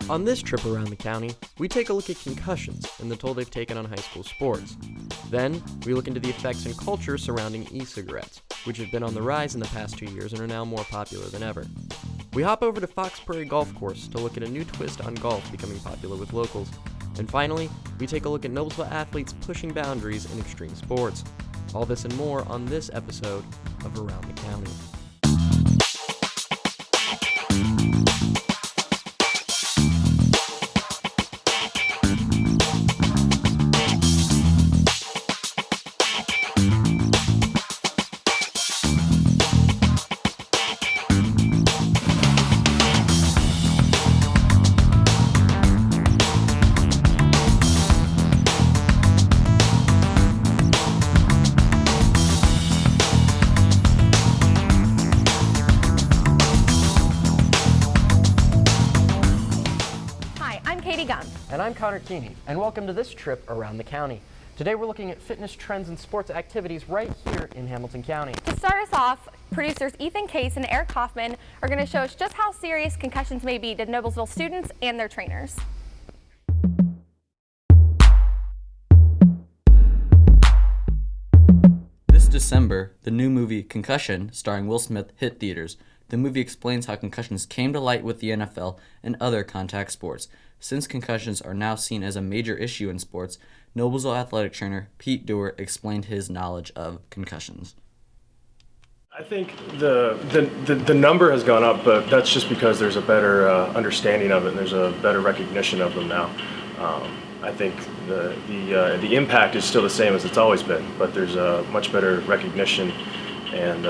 On this trip around the county, we take a look at concussions and the toll they've taken on high school sports. Then, we look into the effects and culture surrounding e-cigarettes, which have been on the rise in the past 2 years and are now more popular than ever. We hop over to Fox Prairie Golf Course to look at a new twist on golf becoming popular with locals. And finally, we take a look at Noblesville athletes pushing boundaries in extreme sports. All this and more on this episode of Around the County. And I'm Connor Keeney, and welcome to this trip around the county. Today we're looking at fitness trends and sports activities right here in Hamilton County. To start us off, producers Ethan Case and Eric Hoffman are going to show us just how serious concussions may be to Noblesville students and their trainers. This December, the new movie Concussion, starring Will Smith, hit theaters. The movie explains how concussions came to light with the NFL and other contact sports. Since concussions are now seen as a major issue in sports, Noblesville athletic trainer Pete Dewar explained his knowledge of concussions. I think the number has gone up, but that's just because there's a better understanding of it and there's a better recognition of them now. I think the impact is still the same as it's always been, but there's a much better recognition and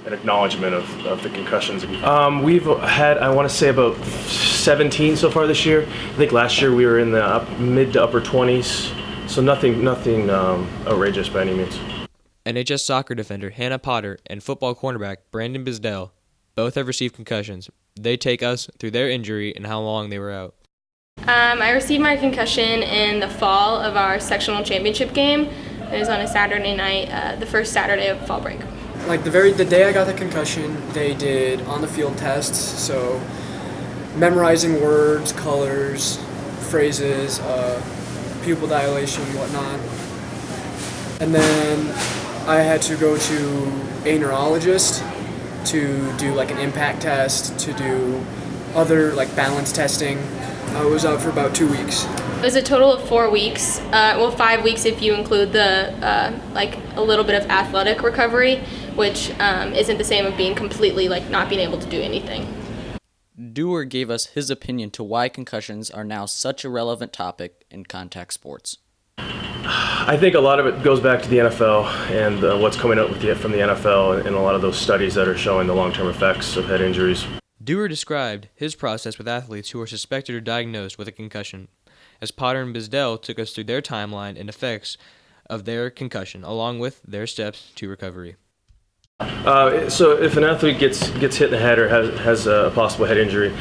an acknowledgement of the concussions. We've had, I want to say, about 17 so far this year. I think last year we were in the mid to upper 20s, so nothing outrageous by any means. NHS soccer defender Hannah Potter and football cornerback Brandon Bisdell both have received concussions. They take us through their injury and how long they were out. I received my concussion in the fall of our sectional championship game. It was on a Saturday night, the first Saturday of fall break. Like the day I got the concussion, they did on-the-field tests, so memorizing words, colors, phrases, pupil dilation, whatnot. And then I had to go to a neurologist to do like an impact test, to do other like balance testing. I was out for about 2 weeks. It was a total of 4 weeks, 5 weeks if you include the like a little bit of athletic recovery, which isn't the same of being completely like not being able to do anything. Dewar gave us his opinion to why concussions are now such a relevant topic in contact sports. I think a lot of it goes back to the NFL and what's coming out from the NFL and a lot of those studies that are showing the long-term effects of head injuries. Dewar described his process with athletes who are suspected or diagnosed with a concussion, as Potter and Bisdell took us through their timeline and effects of their concussion, along with their steps to recovery. So if an athlete gets hit in the head or has a possible head injury,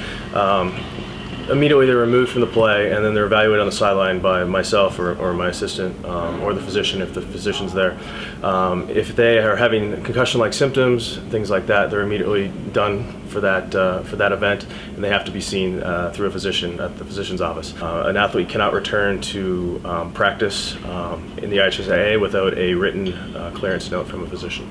immediately they're removed from the play and then they're evaluated on the sideline by myself or my assistant or the physician if the physician's there. If they are having concussion-like symptoms, things like that, they're immediately done for that event, and they have to be seen through a physician at the physician's office. An athlete cannot return to practice in the IHSAA without a written clearance note from a physician.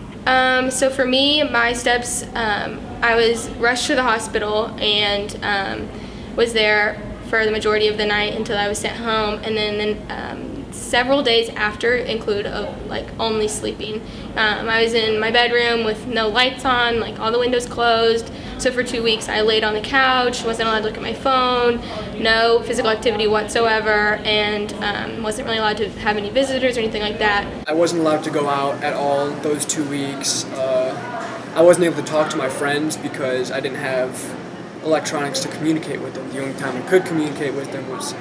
So for me, my steps, I was rushed to the hospital and was there for the majority of the night until I was sent home, and then several days after include only sleeping. I was in my bedroom with no lights on, like all the windows closed. So for 2 weeks I laid on the couch, wasn't allowed to look at my phone, no physical activity whatsoever, and wasn't really allowed to have any visitors or anything like that. I wasn't allowed to go out at all those 2 weeks. I wasn't able to talk to my friends because I didn't have electronics to communicate with them. The only time I could communicate with them was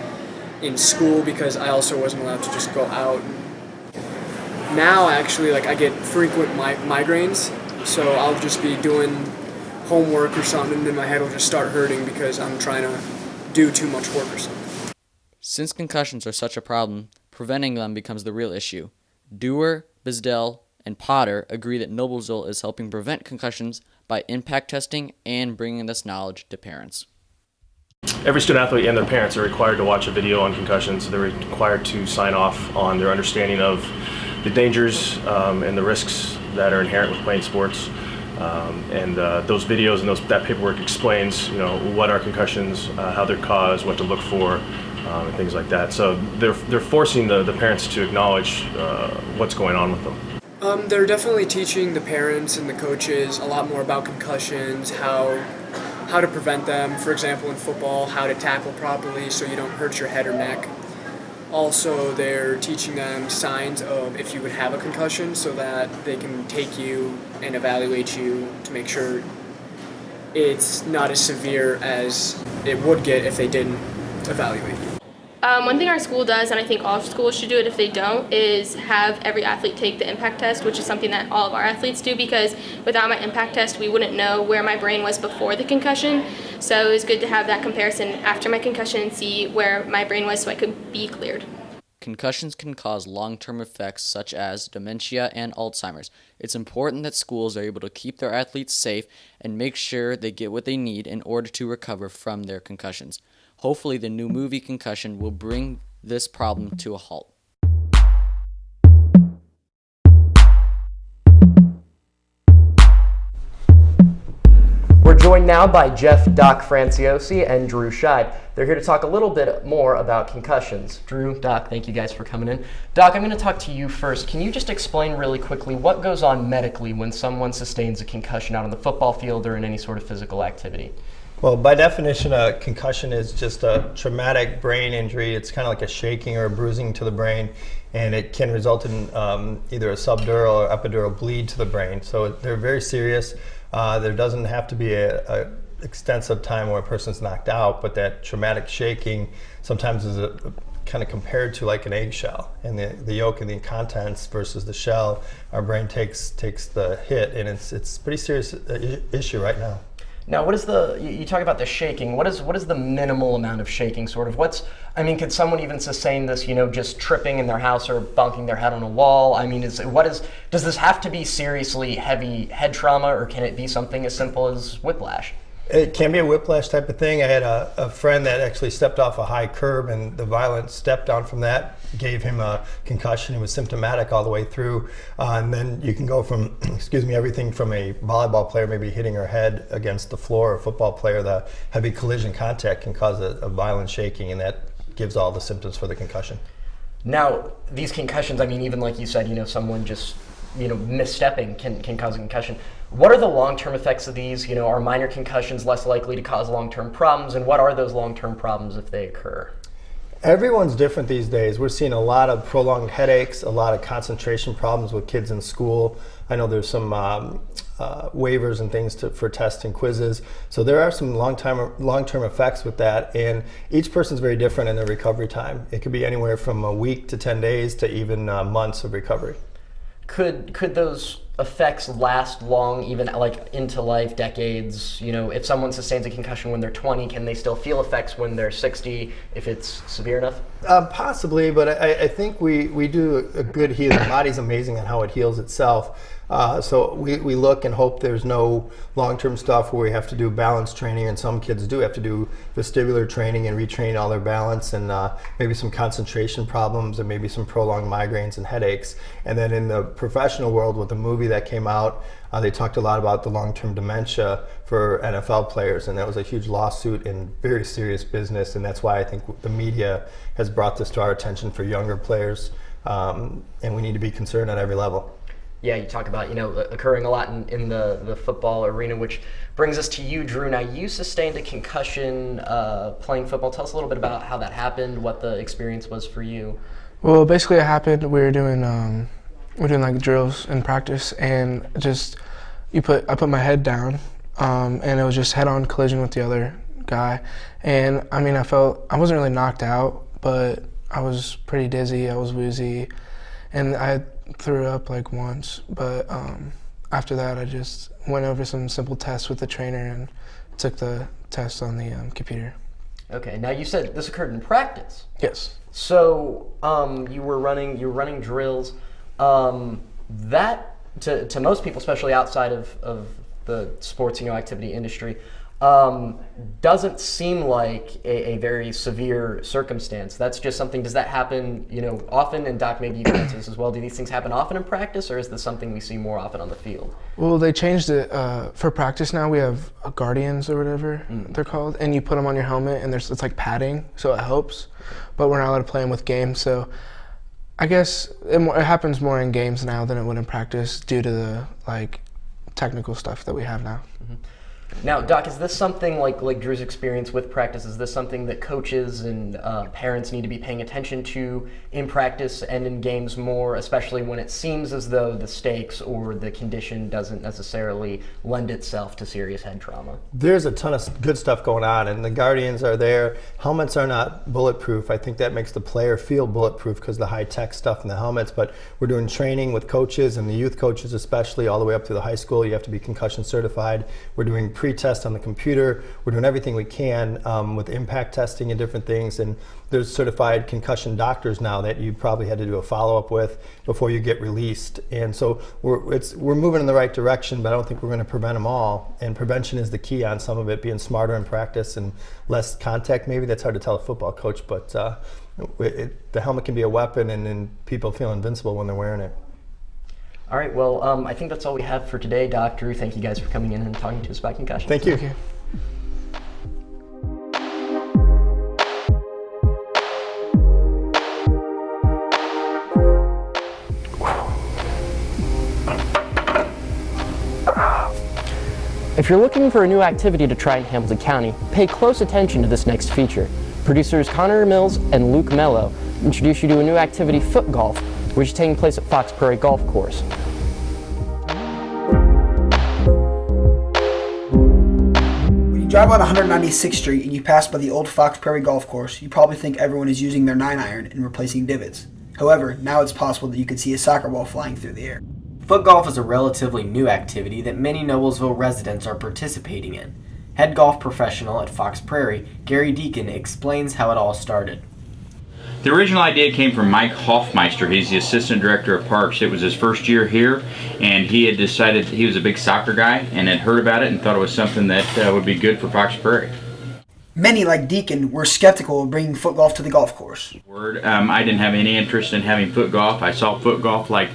in school because I also wasn't allowed to just go out. Now actually, I get frequent migraines, so I'll just be doing homework or something and then my head will just start hurting because I'm trying to do too much work or something. Since concussions are such a problem, preventing them becomes the real issue. Dewar, Bisdell, and Potter agree that Noblesville is helping prevent concussions by impact testing and bringing this knowledge to parents. every student athlete and their parents are required to watch a video on concussions. They're required to sign off on their understanding of the dangers and the risks that are inherent with playing sports. And those videos and that paperwork explains, what are concussions, how they're caused, what to look for, and things like that. So they're forcing the parents to acknowledge what's going on with them. They're definitely teaching the parents and the coaches a lot more about concussions, how to prevent them. For example, in football, how to tackle properly so you don't hurt your head or neck. Also, they're teaching them signs of if you would have a concussion so that they can take you and evaluate you to make sure it's not as severe as it would get if they didn't evaluate you. One thing our school does, and I think all schools should do it if they don't, is have every athlete take the impact test, which is something that all of our athletes do, because without my impact test, we wouldn't know where my brain was before the concussion. So it was good to have that comparison after my concussion and see where my brain was so I could be cleared. Concussions can cause long-term effects such as dementia and Alzheimer's. It's important that schools are able to keep their athletes safe and make sure they get what they need in order to recover from their concussions. Hopefully, the new movie Concussion will bring this problem to a halt. We're joined now by Jeff Doc Franciosi and Drew Scheid. They're here to talk a little bit more about concussions. Drew, Doc, thank you guys for coming in. Doc, I'm going to talk to you first. Can you just explain really quickly what goes on medically when someone sustains a concussion out on the football field or in any sort of physical activity? Well, by definition, a concussion is just a traumatic brain injury. It's kind of like a shaking or a bruising to the brain, and it can result in either a subdural or epidural bleed to the brain. So they're very serious. There doesn't have to be a extensive time where a person's knocked out, but that traumatic shaking sometimes is kind of compared to like an eggshell, and the yolk and the contents versus the shell. Our brain takes the hit, and it's a pretty serious issue right now. Now, what is you talk about the shaking, what is the minimal amount of shaking sort of? Could someone even sustain this, just tripping in their house or bonking their head on a wall? Does this have to be seriously heavy head trauma, or can it be something as simple as whiplash? It can be a whiplash type of thing. I had a friend that actually stepped off a high curb, and the violent step down from that gave him a concussion. He was symptomatic all the way through. And then you can go from, everything from a volleyball player maybe hitting her head against the floor, or a football player, the heavy collision contact can cause a violent shaking, and that gives all the symptoms for the concussion. Now, these concussions, even like you said, someone just misstepping can cause a concussion. What are the long-term effects of these? Are minor concussions less likely to cause long-term problems? And what are those long-term problems if they occur? Everyone's different these days. We're seeing a lot of prolonged headaches, a lot of concentration problems with kids in school. I know there's some waivers and things for tests and quizzes. So there are some long-term effects with that, and each person's very different in their recovery time. It could be anywhere from a week to 10 days to even months of recovery. Could those effects last long, even like into life, decades? If someone sustains a concussion when they're 20, can they still feel effects when they're 60 if it's severe enough? Possibly, but I think we do a good healing. The body's amazing on how it heals itself. So we look and hope there's no long-term stuff where we have to do balance training, and some kids do have to do vestibular training and retrain all their balance, and maybe some concentration problems, and maybe some prolonged migraines and headaches. And then in the professional world, with the movie that came out, they talked a lot about the long-term dementia for NFL players, and that was a huge lawsuit and very serious business, and that's why I think the media has brought this to our attention for younger players, and we need to be concerned at every level. Yeah, you talk about, occurring a lot in the football arena, which brings us to you, Drew. Now, you sustained a concussion playing football. Tell us a little bit about how that happened, what the experience was for you. Well, basically it happened, we were doing like drills in practice, and I put my head down, and it was just head-on collision with the other guy. And I wasn't really knocked out, but I was pretty dizzy, I was woozy, and I threw up like once, but after that I just went over some simple tests with the trainer and took the test on the computer. Okay, now you said this occurred in practice. Yes. So you were running drills. That to most people, especially outside of the sports activity industry, doesn't seem like a very severe circumstance. That's just something, does that happen, often? And Doc, maybe you can answer this as well. Do these things happen often in practice, or is this something we see more often on the field? Well, they changed it for practice now. We have guardians or whatever they're called, and you put them on your helmet, and it's like padding, so it helps. But we're not allowed to play them with games, so I guess it happens more in games now than it would in practice due to the technical stuff that we have now. Now, Doc, is this something like Drew's experience with practice? Is this something that coaches and parents need to be paying attention to in practice and in games more, especially when it seems as though the stakes or the condition doesn't necessarily lend itself to serious head trauma? There's a ton of good stuff going on, and the guardians are there. Helmets are not bulletproof. I think that makes the player feel bulletproof because of the high-tech stuff in the helmets, but we're doing training with coaches and the youth coaches especially all the way up to the high school. You have to be concussion certified. We're doing pre-test on the computer. We're doing everything we can with impact testing and different things, and there's certified concussion doctors now that you probably had to do a follow-up with before you get released. And so we're moving in the right direction, but I don't think we're going to prevent them all, and prevention is the key on some of it, being smarter in practice and less contact maybe. That's hard to tell a football coach, but the helmet can be a weapon, and people feel invincible when they're wearing it. All right, well, I think that's all we have for today. Doc, Drew, thank you guys for coming in and talking to us about concussions. Thank you. Thank you. If you're looking for a new activity to try in Hamilton County, pay close attention to this next feature. Producers Connor Mills and Luke Mello introduce you to a new activity, foot golf, which is taking place at Fox Prairie Golf Course. When you drive on 196th Street and you pass by the old Fox Prairie Golf Course, you probably think everyone is using their 9-iron and replacing divots. However, now it's possible that you could see a soccer ball flying through the air. Foot golf is a relatively new activity that many Noblesville residents are participating in. Head golf professional at Fox Prairie, Gary Deacon, explains how it all started. The original idea came from Mike Hoffmeister. He's the assistant director of parks. It was his first year here, and he had decided, he was a big soccer guy and had heard about it and thought it was something that would be good for Fox Prairie. Many, like Deacon, were skeptical of bringing foot golf to the golf course. I didn't have any interest in having foot golf. I saw foot golf like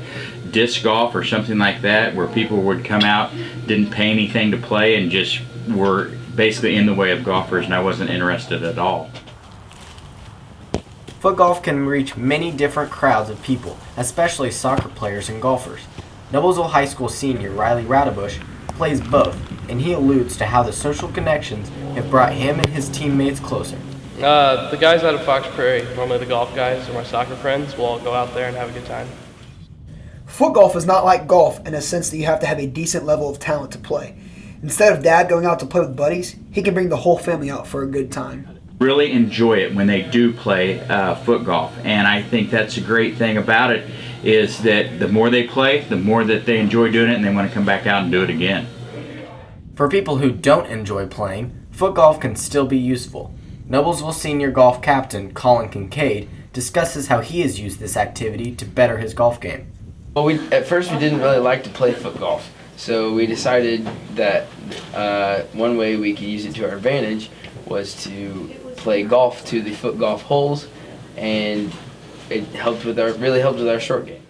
disc golf or something like that, where people would come out, didn't pay anything to play, and just were basically in the way of golfers, and I wasn't interested at all. Foot golf can reach many different crowds of people, especially soccer players and golfers. Noblesville High School senior Riley Radabush plays both, and he alludes to how the social connections have brought him and his teammates closer. The guys out of Fox Prairie, normally the golf guys or my soccer friends, will all go out there and have a good time. Foot golf is not like golf in a sense that you have to have a decent level of talent to play. Instead of dad going out to play with buddies, he can bring the whole family out for a good time. Really enjoy it when they do play foot golf, and I think that's a great thing about it, is that the more they play, the more that they enjoy doing it and they want to come back out and do it again. For people who don't enjoy playing, foot golf can still be useful. Noblesville senior golf captain Colin Kincaid discusses how he has used this activity to better his golf game. Well, at first we didn't really like to play foot golf, so we decided that one way we could use it to our advantage was to play golf to the foot golf holes, and it really helped with our short game.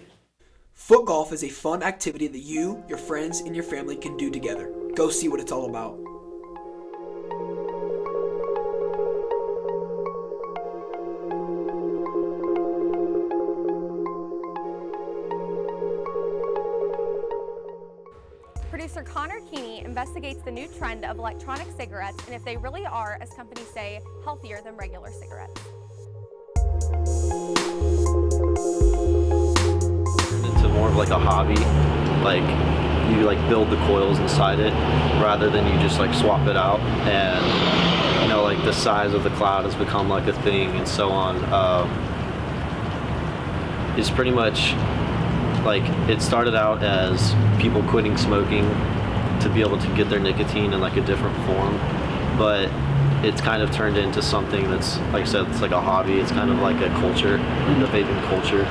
Foot golf is a fun activity that you, your friends, and your family can do together. Go see what it's all about. Producer Connor Keeney investigates the new trend of electronic cigarettes and if they really are, as companies say, healthier than regular cigarettes. Into more of like a hobby, like you like build the coils inside it rather than you just like swap it out, and you know, like the size of the cloud has become like a thing and so on. It's pretty much like it started out as people quitting smoking to be able to get their nicotine in like a different form, but it's kind of turned into something that's, like I said, it's like a hobby. It's kind of like a culture, the vaping culture.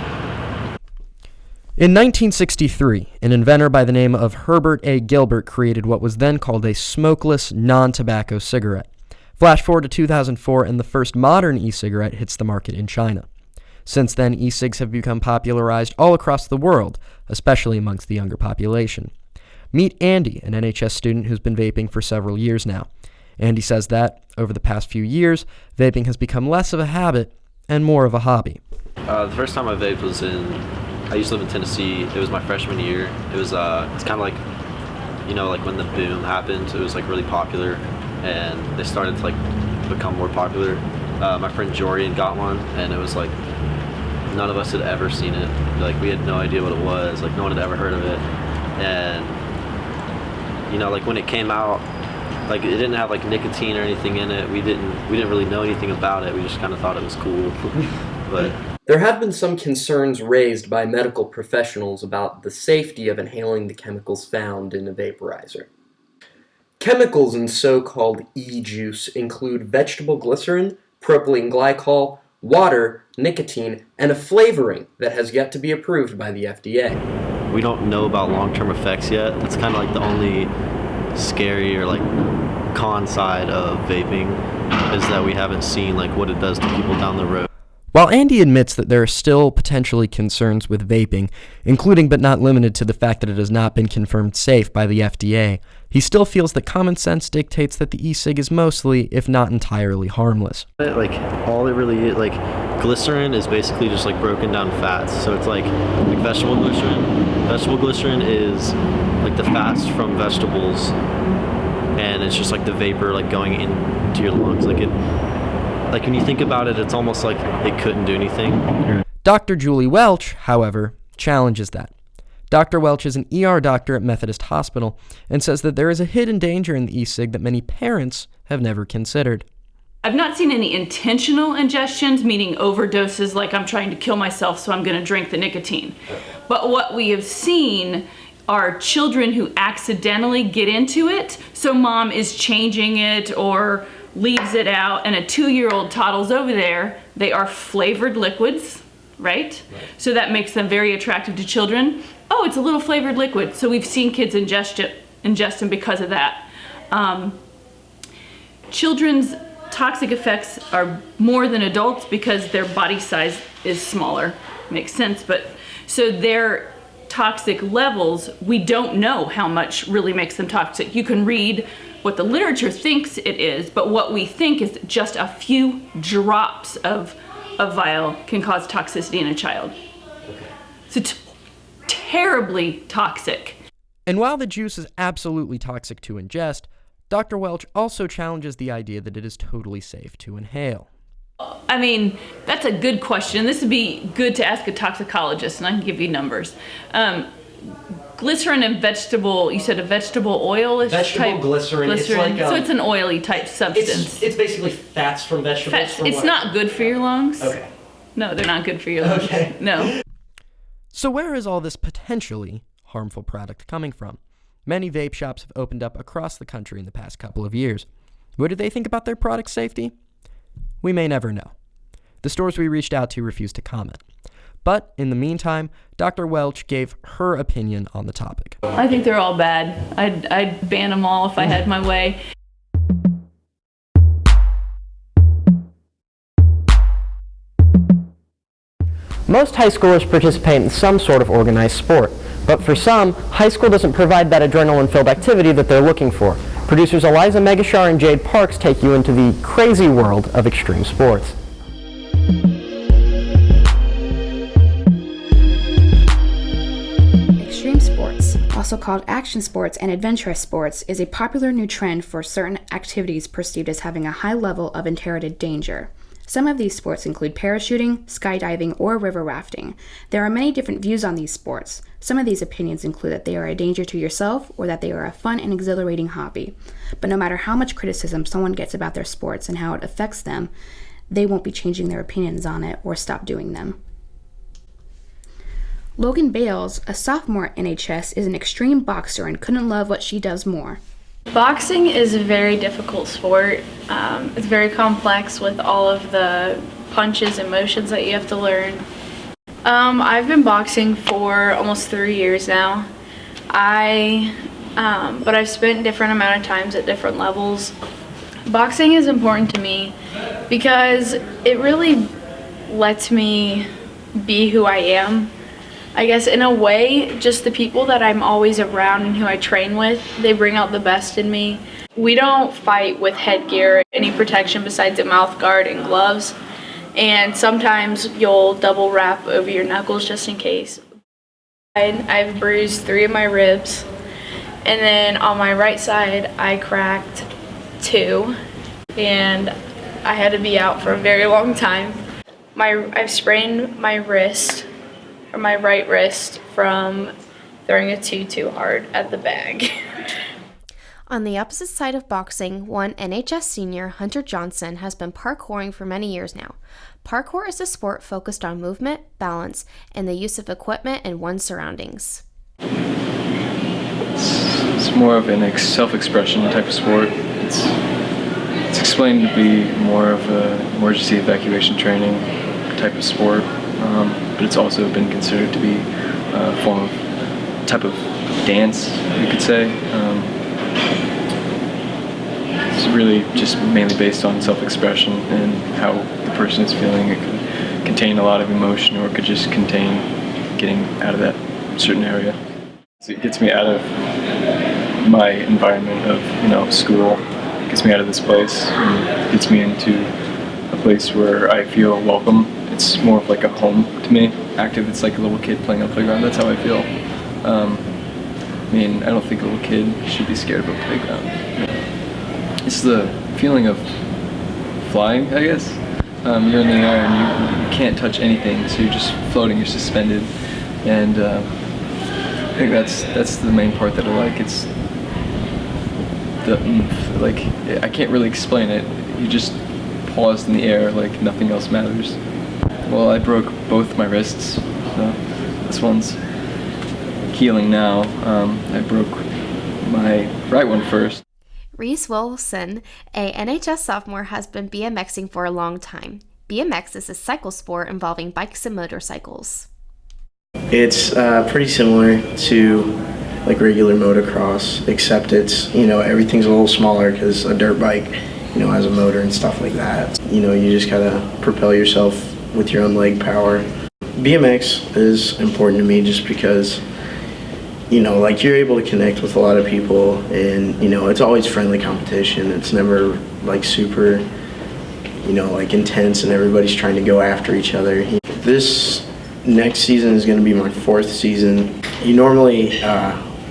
In 1963, an inventor by the name of Herbert A. Gilbert created what was then called a smokeless, non-tobacco cigarette. Flash forward to 2004, and the first modern e-cigarette hits the market in China. Since then, e-cigs have become popularized all across the world, especially amongst the younger population. Meet Andy, an NHS student who's been vaping for several years now. Andy says that, over the past few years, vaping has become less of a habit and more of a hobby. The first time I vaped was I used to live in Tennessee. It was my freshman year. It was, it's kind of like, like when the boom happened, it was like really popular, and they started to like become more popular. My friend Jorian got one, and it was like, none of us had ever seen it. Like, we had no idea what it was. Like, no one had ever heard of it. And, like when it came out, like it didn't have like nicotine or anything in it. We didn't really know anything about it. We just kind of thought it was cool. But there have been some concerns raised by medical professionals about the safety of inhaling the chemicals found in a vaporizer. Chemicals in so-called e-juice include vegetable glycerin, propylene glycol, water, nicotine, and a flavoring that has yet to be approved by the FDA. We don't know about long-term effects yet. That's kind of like the only scary or like con side of vaping, is that we haven't seen like what it does to people down the road. While Andy admits that there are still potentially concerns with vaping, including but not limited to the fact that it has not been confirmed safe by the FDA, he still feels that common sense dictates that the e-cig is mostly, if not entirely, harmless. Like, all it really is, like, glycerin is basically just like broken down fats. So it's like vegetable glycerin. Vegetable glycerin is like the fats from vegetables, and it's just like the vapor like going into your lungs. Like when you think about it, it's almost like it couldn't do anything. Dr. Julie Welch, however, challenges that. Dr. Welch is an ER doctor at Methodist Hospital and says that there is a hidden danger in the e-cig that many parents have never considered. I've not seen any intentional ingestions, meaning overdoses like I'm trying to kill myself so I'm going to drink the nicotine. But what we have seen are children who accidentally get into it, so mom is changing it or leaves it out, and a 2-year-old toddles over there. They are flavored liquids, right? So that makes them very attractive to children. Oh, it's a little flavored liquid. So we've seen kids ingest them because of that. Children's toxic effects are more than adults because their body size is smaller. Makes sense, but so their toxic levels, we don't know how much really makes them toxic. You can read what the literature thinks it is, but what we think is just a few drops of a vial can cause toxicity in a child. So terribly toxic. And while the juice is absolutely toxic to ingest, Dr. Welch also challenges the idea that it is totally safe to inhale. I mean, that's a good question. This would be good to ask a toxicologist, and I can give you numbers. Glycerin and vegetable, you said a vegetable oil-ish vegetable type? Glycerin. It's like, so it's an oily type substance. It's basically fats from vegetables. Fats. It's not good for your lungs. Okay. No, they're not good for your lungs. Okay. No. So where is all this potentially harmful product coming from? Many vape shops have opened up across the country in the past couple of years. What do they think about their product safety? We may never know. The stores we reached out to refused to comment. But in the meantime, Dr. Welch gave her opinion on the topic. I think they're all bad. I'd ban them all if I had my way. Most high schoolers participate in some sort of organized sport, but for some, high school doesn't provide that adrenaline-filled activity that they're looking for. Producers Eliza Megashar and Jade Parks take you into the crazy world of extreme sports. Extreme sports, also called action sports and adventurous sports, is a popular new trend for certain activities perceived as having a high level of inherent danger. Some of these sports include parachuting, skydiving, or river rafting. There are many different views on these sports. Some of these opinions include that they are a danger to yourself or that they are a fun and exhilarating hobby. But no matter how much criticism someone gets about their sports and how it affects them, they won't be changing their opinions on it or stop doing them. Logan Bales, a sophomore at NHS, is an extreme boxer and couldn't love what she does more. Boxing is a very difficult sport. It's very complex with all of the punches and motions that you have to learn. I've been boxing for almost 3 years now. But I've spent different amount of times at different levels. Boxing is important to me because it really lets me be who I am. I guess in a way, just the people that I'm always around and who I train with, they bring out the best in me. We don't fight with headgear, any protection besides a mouth guard and gloves. And sometimes you'll double wrap over your knuckles just in case. I've bruised 3 of my ribs, and then on my right side I cracked 2, and I had to be out for a very long time. I've sprained my wrist, or my right wrist, from throwing a 2 too hard at the bag. On the opposite side of boxing, one NHS senior, Hunter Johnson, has been parkouring for many years now. Parkour is a sport focused on movement, balance, and the use of equipment and one's surroundings. It's more of an self-expression type of sport. It's explained to be more of a emergency evacuation training type of sport, but it's also been considered to be a form of type of dance, you could say. It's really just mainly based on self-expression and how the person is feeling. It could contain a lot of emotion, or it could just contain getting out of that certain area. So it gets me out of my environment of, school. It gets me out of this place and gets me into a place where I feel welcome. It's more of like a home to me. Active, it's like a little kid playing on the playground. That's how I feel. I don't think a little kid should be scared of a playground. It's the feeling of flying, I guess. You're in the air and you can't touch anything, so you're just floating, you're suspended. And I think that's the main part that I like. It's the I can't really explain it. You just paused in the air like nothing else matters. Well, I broke both my wrists, so this one's healing now. I broke my right one first. Reese Wilson, a NHS sophomore, has been BMXing for a long time. BMX is a cycle sport involving bikes and motorcycles. It's pretty similar to like regular motocross, except it's, everything's a little smaller because a dirt bike, has a motor and stuff like that. You just gotta propel yourself with your own leg power. BMX is important to me just because you're able to connect with a lot of people, and it's always friendly competition. It's never super intense and everybody's trying to go after each other. This next season is going to be my 4th season. You normally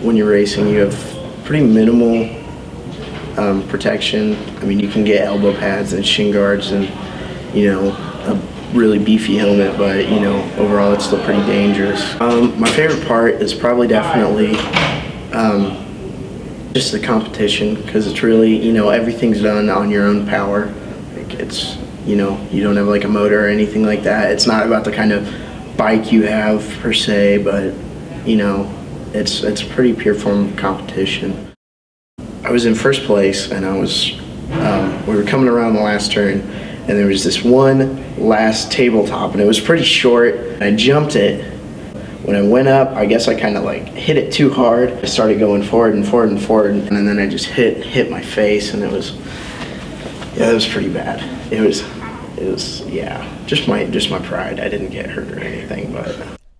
when you're racing, you have pretty minimal protection. You can get elbow pads and shin guards and a really beefy helmet, but overall it's still pretty dangerous. My favorite part is probably definitely just the competition, because it's really everything's done on your own power. It's you don't have a motor or anything like that. It's not about the kind of bike you have per se, but it's a pretty pure form of competition. I was in first place, and we were coming around the last turn, and there was this one last tabletop, and it was pretty short. I jumped it. When I went up, I guess I kind of hit it too hard. I started going forward and forward and forward, and then I just hit my face, and it was pretty bad. It was just my pride. I didn't get hurt or anything, but.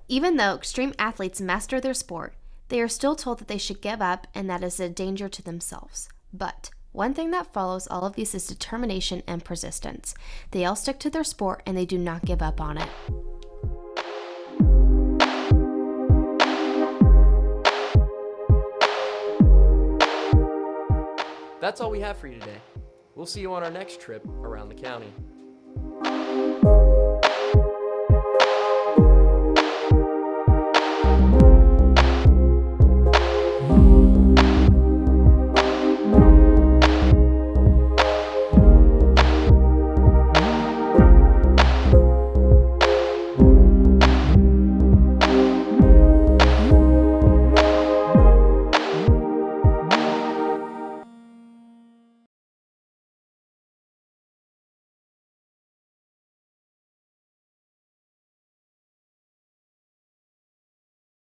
Even though extreme athletes master their sport, they are still told that they should give up and that is a danger to themselves. But one thing that follows all of these is determination and persistence. They all stick to their sport and they do not give up on it. That's all we have for you today. We'll see you on our next trip around the county.